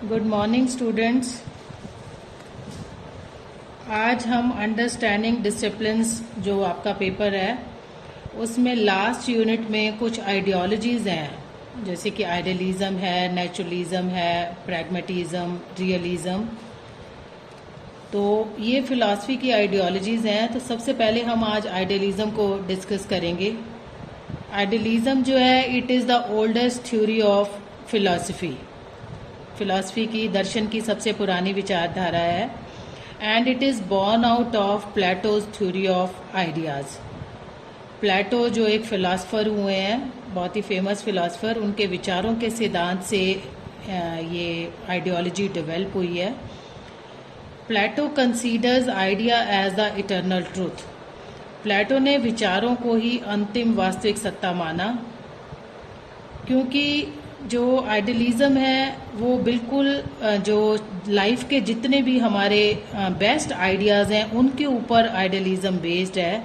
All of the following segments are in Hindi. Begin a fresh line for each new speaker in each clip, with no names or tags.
Good morning students. आज हम अंडरस्टैंडिंग डिसिप्लिन्स जो आपका पेपर है उसमें लास्ट यूनिट में कुछ आइडियोलॉजीज़ हैं, जैसे कि आइडियलिज्म है, नेचुरलिज्म है, प्रैग्मेटिज्म, रियलिज्म। तो ये फिलॉसफी की आइडियोलॉजीज़ हैं। तो सबसे पहले हम आज आइडियलिज्म को डिस्कस करेंगे। आइडियलिज्म जो है it is the oldest theory of philosophy की दर्शन की सबसे पुरानी विचारधारा है and it is born out of Plato's theory of ideas. Plato जो एक फ़िलासफ़र हुए हैं, बहुत ही फेमस फ़िलासफ़र, उनके विचारों के सिद्धांत से ये आइडियोलॉजी डेवलप हुई है। Plato considers idea as the eternal truth. Plato ने विचारों को ही अंतिम वास्तविक सत्ता माना, क्योंकि जो आइडियलिज्म है वो बिल्कुल जो लाइफ के जितने भी हमारे बेस्ट आइडियाज़ हैं उनके ऊपर आइडियलिज्म बेस्ड है।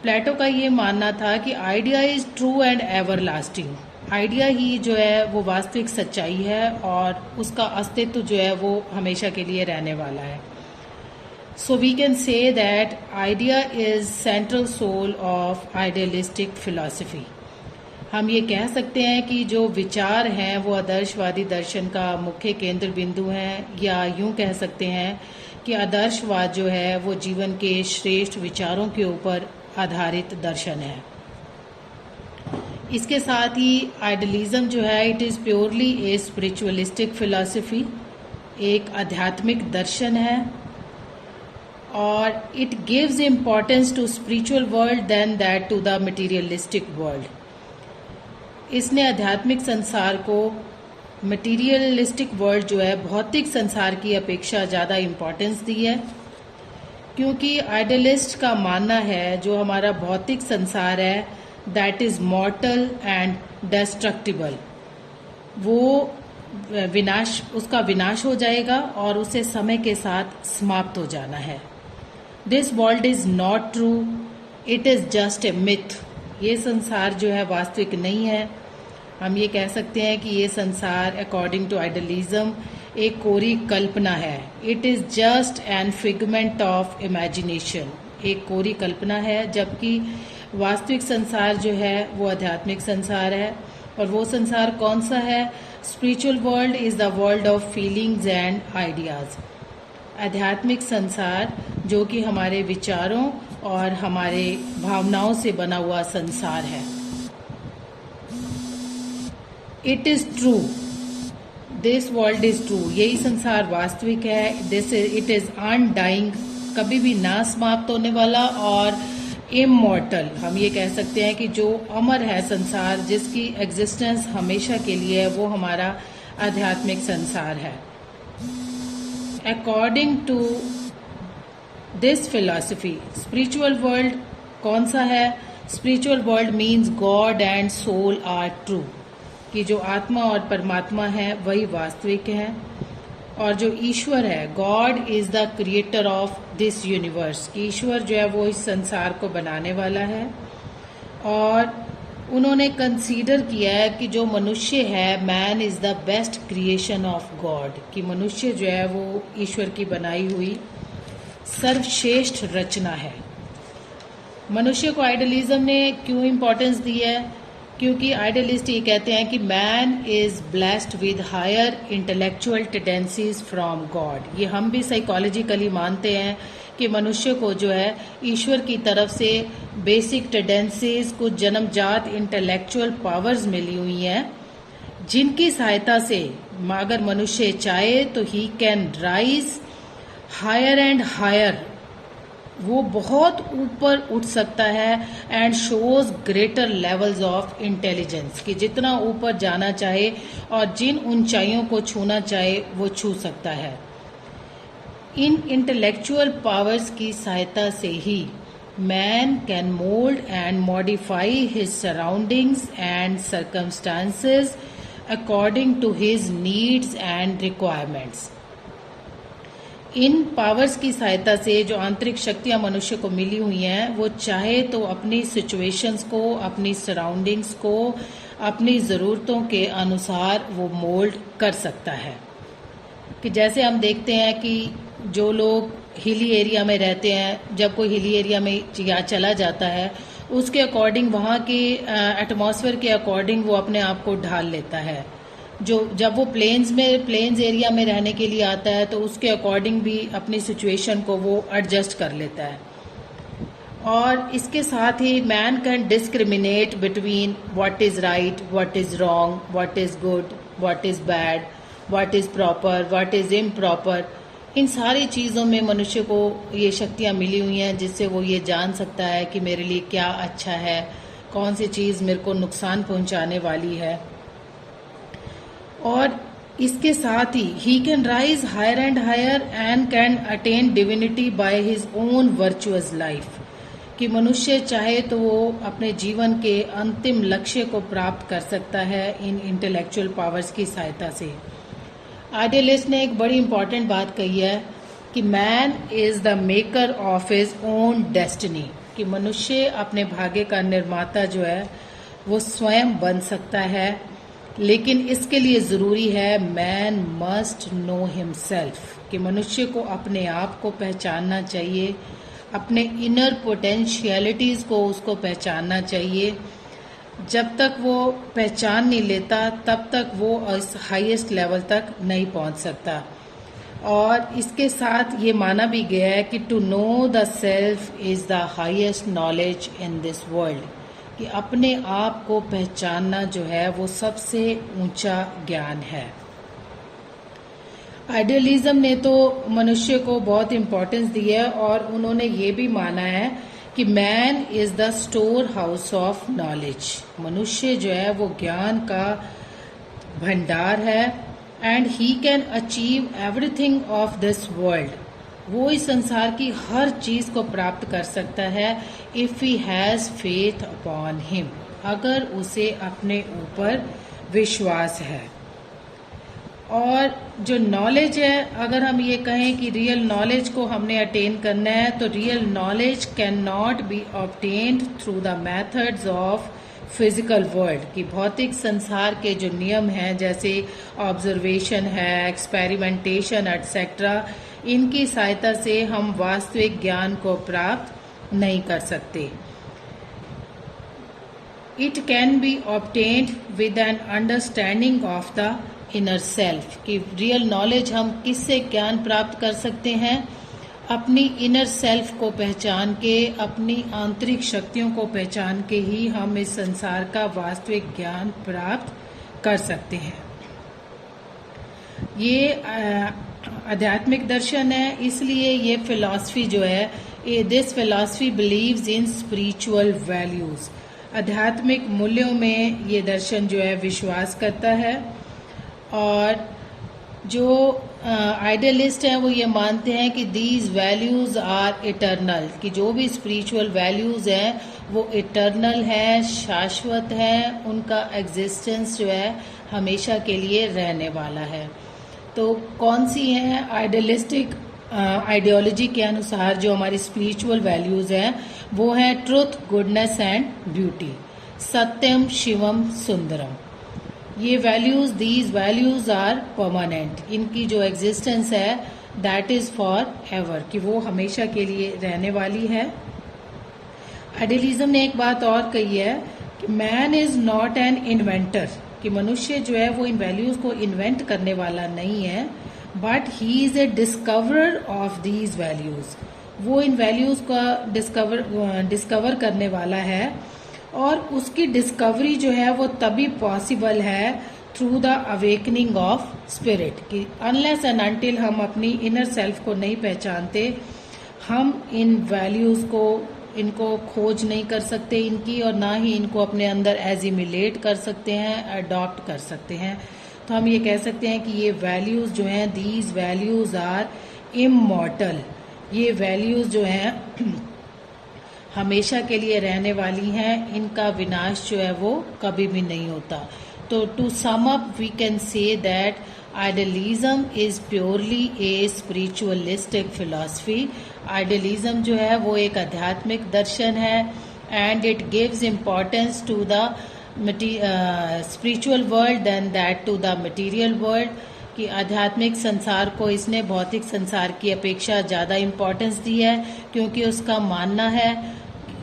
प्लेटो का ये मानना था कि idea is true and ever lasting. Idea ही जो है वो वास्तविक सच्चाई है और उसका अस्तित्व जो है वो हमेशा के लिए रहने वाला है। So we can say that idea is central soul of idealistic philosophy. हम ये कह सकते हैं कि जो विचार हैं वो आदर्शवादी दर्शन का मुख्य केंद्र बिंदु हैं, या यूं कह सकते हैं कि आदर्शवाद जो है वो जीवन के श्रेष्ठ विचारों के ऊपर आधारित दर्शन है। इसके साथ ही आइडियलिज्म जो है it is purely a spiritualistic philosophy, एक आध्यात्मिक दर्शन है और it gives importance to spiritual world than that to the materialistic world. इसने आध्यात्मिक संसार को मटीरियलिस्टिक वर्ल्ड जो है भौतिक संसार की अपेक्षा ज़्यादा इम्पोर्टेंस दी है, क्योंकि आइडियलिस्ट का मानना है जो हमारा भौतिक संसार है दैट इज़ मॉर्टल एंड डिस्ट्रक्टिबल, वो उसका विनाश हो जाएगा और उसे समय के साथ समाप्त हो जाना है। This world is not true, it is just a myth. ये संसार जो है वास्तविक नहीं है। हम ये कह सकते हैं कि ये संसार अकॉर्डिंग टू आइडियलिज्म एक कोरी कल्पना है। It is just an figment of imagination, एक कोरी कल्पना है, जबकि वास्तविक संसार जो है वो आध्यात्मिक संसार है। और वो संसार कौन सा है? Spiritual world is the world of feelings and ideas. आध्यात्मिक संसार जो कि हमारे विचारों और हमारे भावनाओं से बना हुआ संसार है। It is true, this world is true, यही संसार वास्तविक है। इट इज़ अनडाइंग, कभी भी ना समाप्त होने वाला, और इमॉर्टल, हम ये कह सकते हैं कि जो अमर है संसार, जिसकी एग्जिस्टेंस हमेशा के लिए है, वो हमारा आध्यात्मिक संसार है। According to this philosophy spiritual world कौन सा है? Spiritual world means God and soul are true, कि जो आत्मा और परमात्मा है वही वास्तविक है, और जो ईश्वर है, God is the creator of this universe, ईश्वर जो है वो इस संसार को बनाने वाला है। और उन्होंने कंसीडर किया है कि जो मनुष्य है, man is the best creation of God, कि मनुष्य जो है वो ईश्वर की बनाई हुई सर्वश्रेष्ठ रचना है। मनुष्य को आइडियलिज्म ने क्यों इम्पोर्टेंस दी है? क्योंकि आइडियलिस्ट ये कहते हैं कि man is blessed with higher intellectual tendencies from God. ये हम भी साइकोलॉजिकली मानते हैं कि मनुष्य को जो है ईश्वर की तरफ से बेसिक टेंडेंसीज, कुछ जन्मजात इंटेलेक्चुअल पावर्स मिली हुई हैं, जिनकी सहायता से अगर मनुष्य चाहे तो he can rise higher and higher, वो बहुत ऊपर उठ सकता है, and shows greater levels of intelligence, कि जितना ऊपर जाना चाहे और जिन ऊंचाइयों को छूना चाहे वो छू सकता है। इन इंटेलेक्चुअल पावर्स की सहायता से ही man can mould and modify his surroundings and circumstances according to his needs and requirements. इन पावर्स की सहायता से जो आंतरिक शक्तियां मनुष्य को मिली हुई हैं, वो चाहे तो अपनी सिचुएशंस को, अपनी सराउंडिंग्स को अपनी ज़रूरतों के अनुसार वो मोल्ड कर सकता है। कि जैसे हम देखते हैं कि जो लोग हिली एरिया में रहते हैं, जब कोई हिली एरिया में या चला जाता है, उसके अकॉर्डिंग वहाँ के एटमॉस्फेयर के अकॉर्डिंग वो अपने आप को ढाल लेता है। जो जब वो प्लेन्स एरिया में रहने के लिए आता है तो उसके अकॉर्डिंग भी अपनी सिचुएशन को वो एडजस्ट कर लेता है। और इसके साथ ही man can discriminate between what is right, what is wrong, what is good, what is bad, what is proper, what is improper. इन सारी चीज़ों में मनुष्य को ये शक्तियाँ मिली हुई हैं जिससे वो ये जान सकता है कि मेरे लिए क्या अच्छा है, कौन सी चीज़ मेरे को नुकसान पहुंचाने वाली है। और इसके साथ ही can rise higher and higher and can attain divinity by his own virtuous life, कि मनुष्य चाहे तो वो अपने जीवन के अंतिम लक्ष्य को प्राप्त कर सकता है इन इंटेलेक्चुअल पावर्स की सहायता से। आइडियलिस्ट ने एक बड़ी इंपॉर्टेंट बात कही है कि man is the maker of his own destiny, कि मनुष्य अपने भाग्य का निर्माता जो है वो स्वयं बन सकता है, लेकिन इसके लिए ज़रूरी है मैन मस्ट नो हिमसेल्फ, कि मनुष्य को अपने आप को पहचानना चाहिए, अपने इनर पोटेंशियलिटीज़ को उसको पहचानना चाहिए। जब तक वो पहचान नहीं लेता तब तक वो इस हाईएस्ट लेवल तक नहीं पहुंच सकता। और इसके साथ ये माना भी गया है कि to know the self is the highest knowledge in this world, कि अपने आप को पहचानना जो है वो सबसे ऊंचा ज्ञान है। आइडियलिज्म ने तो मनुष्य को बहुत इम्पोर्टेंस दी है और उन्होंने ये भी माना है कि man is the store house of knowledge, मनुष्य जो है वो ज्ञान का भंडार है। And he can achieve everything of this world, वो इस संसार की हर चीज को प्राप्त कर सकता है if he has faith upon him, अगर उसे अपने ऊपर विश्वास है। और जो नॉलेज है, अगर हम ये कहें कि रियल नॉलेज को हमने अटेन करना है तो real knowledge can not be obtained through the methods of physical world, कि भौतिक संसार के जो नियम हैं जैसे ऑब्जर्वेशन है, एक्सपेरिमेंटेशन एटसेट्रा, इनकी सहायता से हम वास्तविक ज्ञान को प्राप्त नहीं कर सकते। It can be obtained with an understanding of the inner self, कि रियल नॉलेज हम किससे ज्ञान प्राप्त कर सकते हैं, अपनी इनर सेल्फ को पहचान के, अपनी आंतरिक शक्तियों को पहचान के ही हम इस संसार का वास्तविक ज्ञान प्राप्त कर सकते हैं। ये आध्यात्मिक दर्शन है, इसलिए ये फिलॉसफी जो है, this philosophy believes in spiritual values, आध्यात्मिक मूल्यों में ये दर्शन जो है विश्वास करता है। और जो आइडियलिस्ट हैं वो ये मानते हैं कि दीज वैल्यूज आर इटर्नल, कि जो भी स्पिरिचुअल वैल्यूज हैं वो इटर्नल हैं, शाश्वत हैं, उनका एग्जिस्टेंस जो है हमेशा के लिए रहने वाला है। तो कौन सी हैं आइडियलिस्टिक आइडियोलॉजी के अनुसार जो हमारी स्पिरिचुअल वैल्यूज हैं, वो हैं ट्रुथ, गुडनेस एंड ब्यूटी, सत्यम, शिवम, सुंदरम। ये values, these values are permanent, इनकी जो एग्जिस्टेंस है दैट इज फॉर एवर, कि वो हमेशा के लिए रहने वाली है। आइडियलिज्म ने एक बात और कही है कि man is not an inventor, कि मनुष्य जो है वो इन वैल्यूज को इन्वेंट करने वाला नहीं है, but he is a discoverer of these values, वो इन वैल्यूज का डिस्कवर करने वाला है। और उसकी डिस्कवरी जो है वो तभी पॉसिबल है through the awakening of spirit, कि अनलेस एंड अनटिल हम अपनी इनर सेल्फ को नहीं पहचानते, हम इन वैल्यूज को, इनको खोज नहीं कर सकते इनकी, और ना ही इनको अपने अंदर एजिमिलेट कर सकते हैं, अडॉप्ट कर सकते हैं। तो हम ये कह सकते हैं कि ये वैल्यूज जो हैं, दीज वैल्यूज आर इमॉर्टल, ये वैल्यूज जो हैं हमेशा के लिए रहने वाली हैं, इनका विनाश जो है वो कभी भी नहीं होता। तो to sum up we can say that idealism is purely a spiritualistic philosophy, idealism जो है वो एक आध्यात्मिक दर्शन है, and it gives importance to the spiritual world than that to the material world. कि आध्यात्मिक संसार को इसने भौतिक संसार की अपेक्षा ज़्यादा इम्पोर्टेंस दी है, क्योंकि उसका मानना है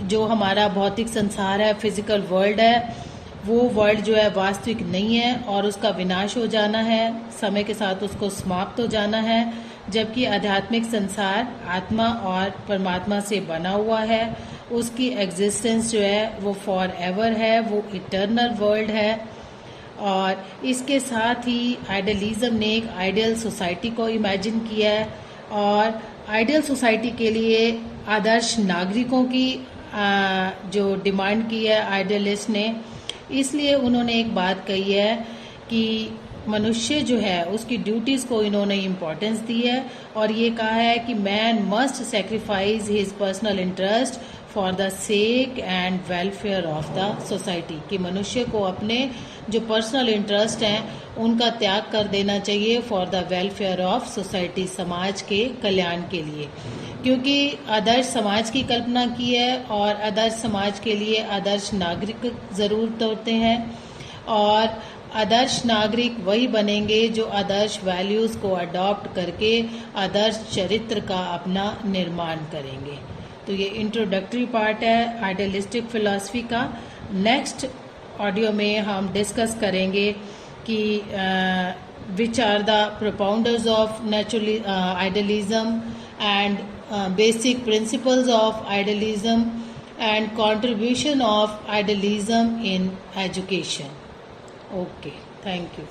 जो हमारा भौतिक संसार है, फिजिकल वर्ल्ड है, वो वर्ल्ड जो है वास्तविक नहीं है और उसका विनाश हो जाना है, समय के साथ उसको समाप्त हो जाना है। जबकि आध्यात्मिक संसार आत्मा और परमात्मा से बना हुआ है, उसकी एग्जिस्टेंस जो है वो फॉर एवर है, वो इटर्नल वर्ल्ड है। और इसके साथ ही आइडियलिज्म ने एक आइडियल सोसाइटी को इमेजिन किया है और आइडियल सोसाइटी के लिए आदर्श नागरिकों की जो डिमांड की है आइडियलिस्ट ने। इसलिए उन्होंने एक बात कही है कि मनुष्य जो है उसकी ड्यूटीज़ को इन्होंने इम्पोर्टेंस दी है और ये कहा है कि man must sacrifice his personal interest for the sake and welfare of the society, कि मनुष्य को अपने जो पर्सनल इंटरेस्ट हैं उनका त्याग कर देना चाहिए for the welfare of society, समाज के कल्याण के लिए। क्योंकि आदर्श समाज की कल्पना की है और आदर्श समाज के लिए आदर्श नागरिक ज़रूरत होते हैं और आदर्श नागरिक वही बनेंगे जो आदर्श वैल्यूज़ को अडॉप्ट करके आदर्श चरित्र का अपना निर्माण करेंगे। तो ये इंट्रोडक्टरी पार्ट है आइडियलिस्टिक फिलॉसफी का। नेक्स्ट ऑडियो में हम डिस्कस करेंगे कि which are the propounders of naturally idealism and basic principles of idealism and contribution of idealism in education. Okay, thank you.